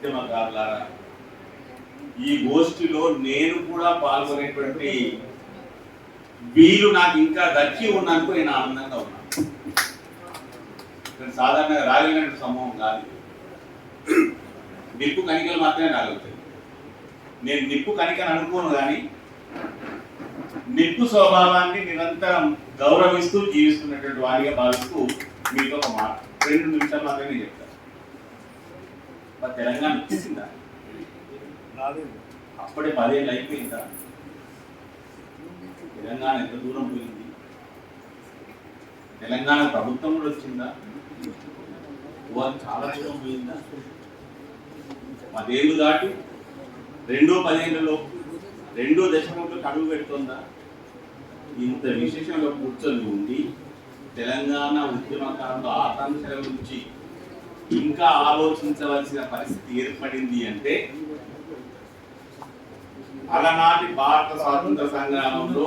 ఉద్యమకారులారా, ఈ గోష్ఠిలో నేను కూడా పాల్గొనేటువంటి వీలు నాకు ఇంకా దక్కి ఉన్నందుకు నేను ఆనందంగా ఉన్నాను. సాధారణంగా రాగలిగిన సమూహం కాదు, నిప్పు కణికలు మాత్రమే రాగలుగుతాయి. నేను నిప్పు కణికను అనుకోను, కానీ నిప్పు స్వభావాన్ని నిరంతరం గౌరవిస్తూ జీవిస్తున్నటువంటి వారిగా భావిస్తూ మీతో ఒక మాట 2 నిమిషాలు మాత్రమే చెప్తాను. తెలంగాణ వచ్చేసిందా? అప్పుడే 10 ఏళ్ళు అయిపోయిందా? తెలంగాణ ఎంత దూరం పోయింది? తెలంగాణ ప్రభుత్వం కూడా వచ్చిందా? చాలా దూరం పోయిందా? 10 ఏళ్ళు దాటి 2 10 ఏళ్ళలో 2 దశకంలోకి అడుగు పెడుతుందా? ఇంత విశేషంలో కూర్చొని ఉండి తెలంగాణ ఉద్యమకారుల ఆకాంక్షల గురించి ఇంకా ఆలోచించవలసిన పరిస్థితి ఏర్పడింది అంటే అలనాటి భారత స్వాతంత్ర సంగ్రామంలో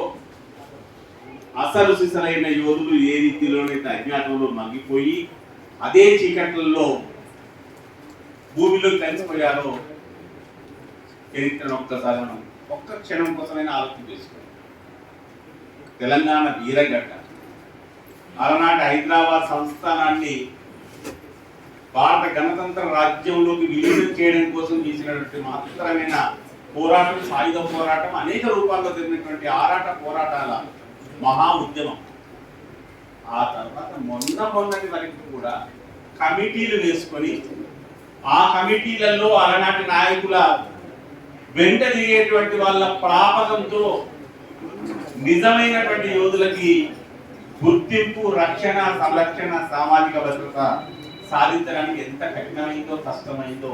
అసలు సిసలైన యోధులు ఏ రీతిలోనైతే అజ్ఞాతంలో మగ్గిపోయి అదే చీకట్లలో భూమిలో కలిసిపోయారో చరిత్రను ఒక్కసారి మనం ఒక్క క్షణం కోసమైనా ఆలోచన చేసుకోండి. తెలంగాణ వీరగడ్డ అలనాటి హైదరాబాద్ సంస్థానాన్ని భారత గణతంత్ర రాజ్యంలోకి విలీనం చేయడం కోసం చేసినటువంటి మాత్రమైన పోరాటం, సాయుధ పోరాటం, అనేక రూపాల్లో జరిగినటువంటి ఆరాట పోరాటాల మహా ఉద్యమం. ఆ తర్వాత మొన్నటి వరకు కూడా కమిటీలు వేసుకొని ఆ కమిటీలలో అలనాటి నాయకుల వెంట తిరిగేటువంటి వాళ్ళ ప్రాపకంతో నిజమైనటువంటి యోధులకి గుర్తింపు, రక్షణ, సంరక్షణ, సామాజిక భద్రత సాధించడానికి ఎంత కఠినమైందో, కష్టమైందో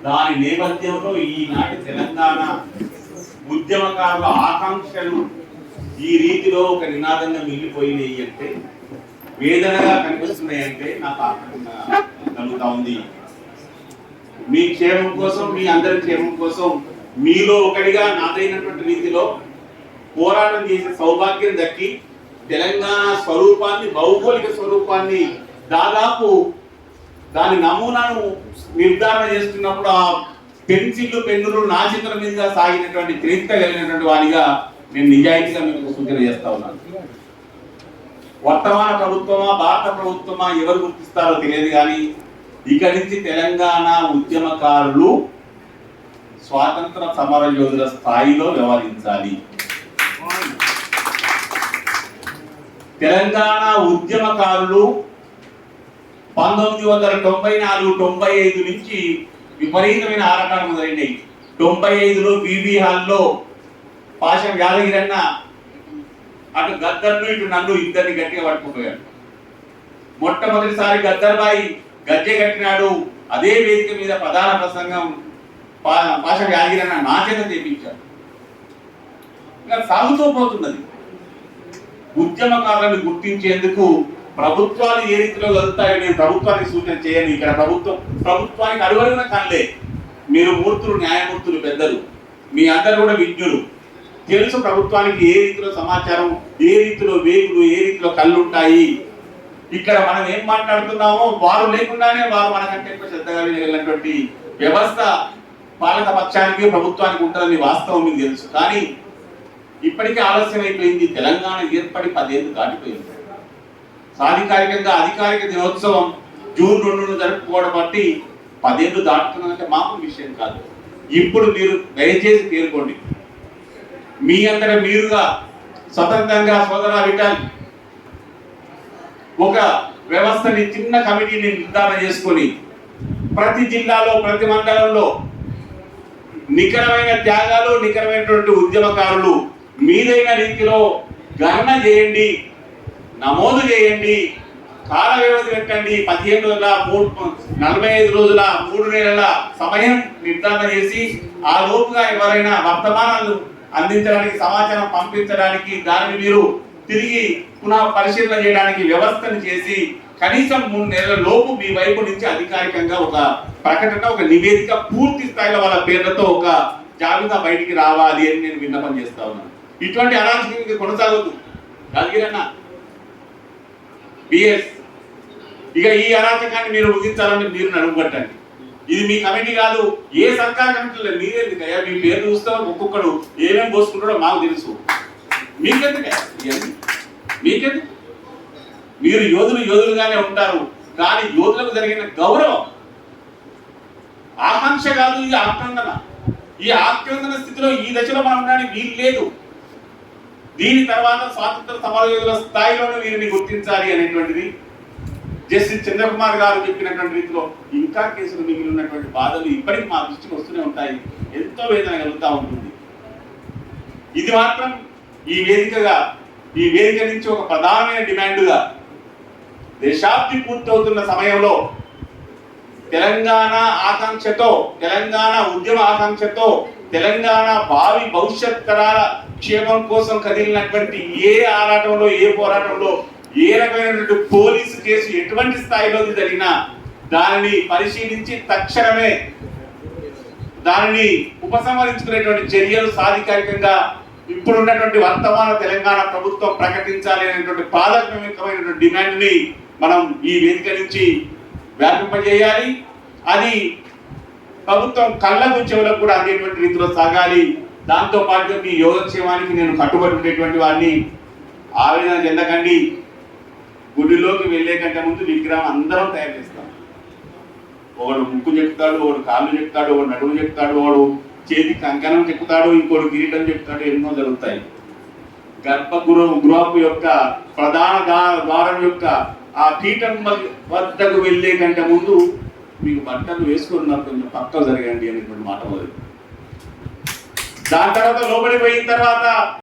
దాని నేపథ్యంలో ఈనాటి తెలంగాణ ఉద్యమకారుల ఆకాంక్షలు ఈ రీతిలో ఒక నినాదంగా మిగిలిపోయినాయి అంటే, వేదనగా కనిపిస్తున్నాయి అంటే నాకు ఆనందంగా కలుగుతా ఉంది. మీ క్షేమం కోసం, మీ అందరి క్షేమం కోసం మీలో ఒకటిగా నాదైనటువంటి రీతిలో పోరాటం చేసే సౌభాగ్యం దక్కి తెలంగాణ స్వరూపాన్ని, భౌగోళిక స్వరూపాన్ని దాదాపు దాని నమూనాను నిర్ధారణ చేస్తున్నప్పుడు ఆ పెన్సిళ్ళు, పెన్నులు నా చేతుల మీద సాగినటువంటి చరిత్ర కలిగినటువంటి వారిగా నేను నిజాయితీగా మీకు సూచన చేస్తా ఉన్నాను. వర్తమాన ప్రభుత్వమా, భారత ప్రభుత్వమా ఎవరు గుర్తిస్తారో తెలియదు, కానీ ఇక నుంచి తెలంగాణ ఉద్యమకారులు స్వాతంత్ర సమర యోధుల స్థాయిలో వ్యవహరించాలి. తెలంగాణ ఉద్యమకారులు 1994-95 నుంచి విపరీతమైన ఆరాటాలు మొదలైనవి. 95లో బీబీ హాల్లో పాషం యాదగిరన్న అటు గద్దర్ను ఇటు నన్ను ఇద్దరిని గట్టిగా పట్టుకుపోయాడు. మొట్టమొదటిసారి గద్దర్బాయి గజ్జె కట్టినాడు. అదే వేదిక మీద ప్రధాన ప్రసంగం పాషం యాదగిరన్న నా చేత చేపించాడు. ఇలా సాగుతూ పోతున్నది. ఉద్యమకారులను గుర్తించేందుకు ప్రభుత్వాలు ఏ రీతిలో వెళ్తాయో నేను ప్రభుత్వానికి సూచన చేయను. ఇక్కడ ప్రభుత్వానికి అడుగడుగున కనలే. మీరు మూర్తులు, న్యాయమూర్తులు, పెద్దలు, మీ అందరు కూడా విజ్ఞులు, తెలుసు ప్రభుత్వానికి ఏ రీతిలో సమాచారం, ఏ రీతిలో వేగులు, ఏ రీతిలో కళ్ళు ఉంటాయి. ఇక్కడ మనం ఏం మాట్లాడుతున్నామో వారు లేకుండానే వారు మనకంటే ఎక్కువ శ్రద్ధగా వెళ్ళినటువంటి వ్యవస్థ పాలక పక్షానికి, ప్రభుత్వానికి ఉంటుందని వాస్తవం మీకు తెలుసు. కానీ ఇప్పటికే ఆలస్యం అయిపోయింది. తెలంగాణ ఏర్పడి 10 ఏళ్ళు దాటిపోయింది. సాధికారికంగా అధికారిక దినోత్సవం జూన్ 2ను జరుపుకోవడం బట్టి 10 ఏళ్ళు దాటుతున్నదంటే మామూలు విషయం కాదు. ఇప్పుడు మీరు దయచేసి తేరుకోండి. మీ అందరూ మీరుగా స్వతంత్రంగా సోదరా విఠల్ ఒక వ్యవస్థని, చిన్న కమిటీని నిర్ధారణ చేసుకొని ప్రతి జిల్లాలో, ప్రతి మండలంలో నికరమైన త్యాగాలు, నికరమైనటువంటి ఉద్యమకారులు మీదైన రీతిలో గణన చేయండి, నమోదు చేయండి, కాల వ్యవధి పెట్టండి. 15 రోజుల, 45 రోజుల, 3 నెలల సమయం నిర్ధారణ చేసి ఆ లోపుగా ఎవరైనా వర్తమానాలు అందించడానికి, సమాచారం పంపించడానికి, దానిని మీరు తిరిగి పునః పరిశీలన చేయడానికి వ్యవస్థను చేసి కనీసం 3 నెలల లోపు మీ వైపు నుంచి అధికారికంగా ఒక ప్రకటన, ఒక నివేదిక పూర్తి స్థాయిలో వాళ్ళ పేర్లతో ఒక జాబితా బయటికి రావాలి అని నేను విన్నపం చేస్తా ఉన్నాను. ఇటువంటి అరాచకం కొనసాగొద్దు. యాదగిరన్న, బిఎస్, ఇక ఈ అరాచకాన్ని మీరు ముగించాలని మీరు నడుపుకట్టండి. ఇది మీ కమిటీ కాదు, ఏ సర్కార్ కమిటీలో మీరెందుకయ్యా? మీ పేరు చూస్తే ఒక్కొక్కడు ఏమేమి పోసుకుంటాడో మాకు తెలుసు. మీకెందుకయ్యా ఇవన్నీ? మీకెందుకు? మీరు యోధులుగానే ఉంటారు, కానీ యోధులకు జరిగిన గౌరవం ఆకాంక్ష కాదు, ఇది ఆక్రందన. ఈ ఆక్రందన స్థితిలో ఈ దశలో మనం ఉండడానికి వీలు లేదు. దీని తర్వాత స్వాతంత్ర సమరయోధుల స్థాయిలోనే వీరిని గుర్తించాలి అనేటువంటిది జస్టిస్ చంద్రకుమార్ గారు చెప్పినటువంటి రీతిలో ఇంకా కేసులు మిగిలి ఉన్నటువంటి బాధలు ఇప్పటికీ మా దృష్టికి వస్తూనే ఉంటాయి. ఎంతో వేదన కలుగుతూ ఉంటుంది. ఇది మాత్రం ఈ వేదిక నుంచి ఒక ప్రధానమైన డిమాండ్గా దశాబ్ది పూర్తవుతున్న సమయంలో తెలంగాణ ఆకాంక్షతో, తెలంగాణ ఉద్యమ ఆకాంక్షతో, తెలంగాణ భావి భవిష్యత్ తరాల క్షేమం కోసం కదిలినటువంటి ఏ ఆరాటంలో, ఏ పోరాటంలో, ఏ రకమైనటువంటి పోలీసు కేసు ఎటువంటి స్థాయిలో జరిగినా దానిని పరిశీలించి తక్షణమే దానిని ఉపసంహరించుకునేటువంటి చర్యలు సాధికారికంగా ఇప్పుడున్నటువంటి వర్తమాన తెలంగాణ ప్రభుత్వం ప్రకటించాలి అనేటువంటి ప్రాథమికమైనటువంటి డిమాండ్ ని మనం ఈ వేదిక నుంచి వ్యాపింపజేయాలి. అది ప్రభుత్వం కళ్ళకు చెవులకు కూడా అందేటువంటి రీతిలో సాగాలి. దాంతో పాటు మీ యోగక్షేమానికి నేను కట్టుబడి ఉండేటువంటి వాడిని. ఆవేదన చెందకండి. గుడిలోకి వెళ్ళే కంటే ముందు విగ్రహం అందరం తయారు చేస్తాం. ఒకడు ముక్కు చెప్తాడు, ఒకడు కాళ్ళు చెప్తాడు, ఒకడు నడుము చెప్తాడు, ఒకడు చేతి కంకణం చెప్తాడు, ఇంకోడు కిరీటం చెప్తాడు. ఎన్నో జరుగుతాయి. గృహపు యొక్క ప్రధాన ద్వారం యొక్క ఆ పీఠం వద్దకు వెళ్ళే కంటే ముందు మీకు బట్టలు వేసుకున్నారు, కొంచెం పక్క జరగండి అనేటువంటి మాట మొదలు. దాని తర్వాత లోబడి పోయిన తర్వాత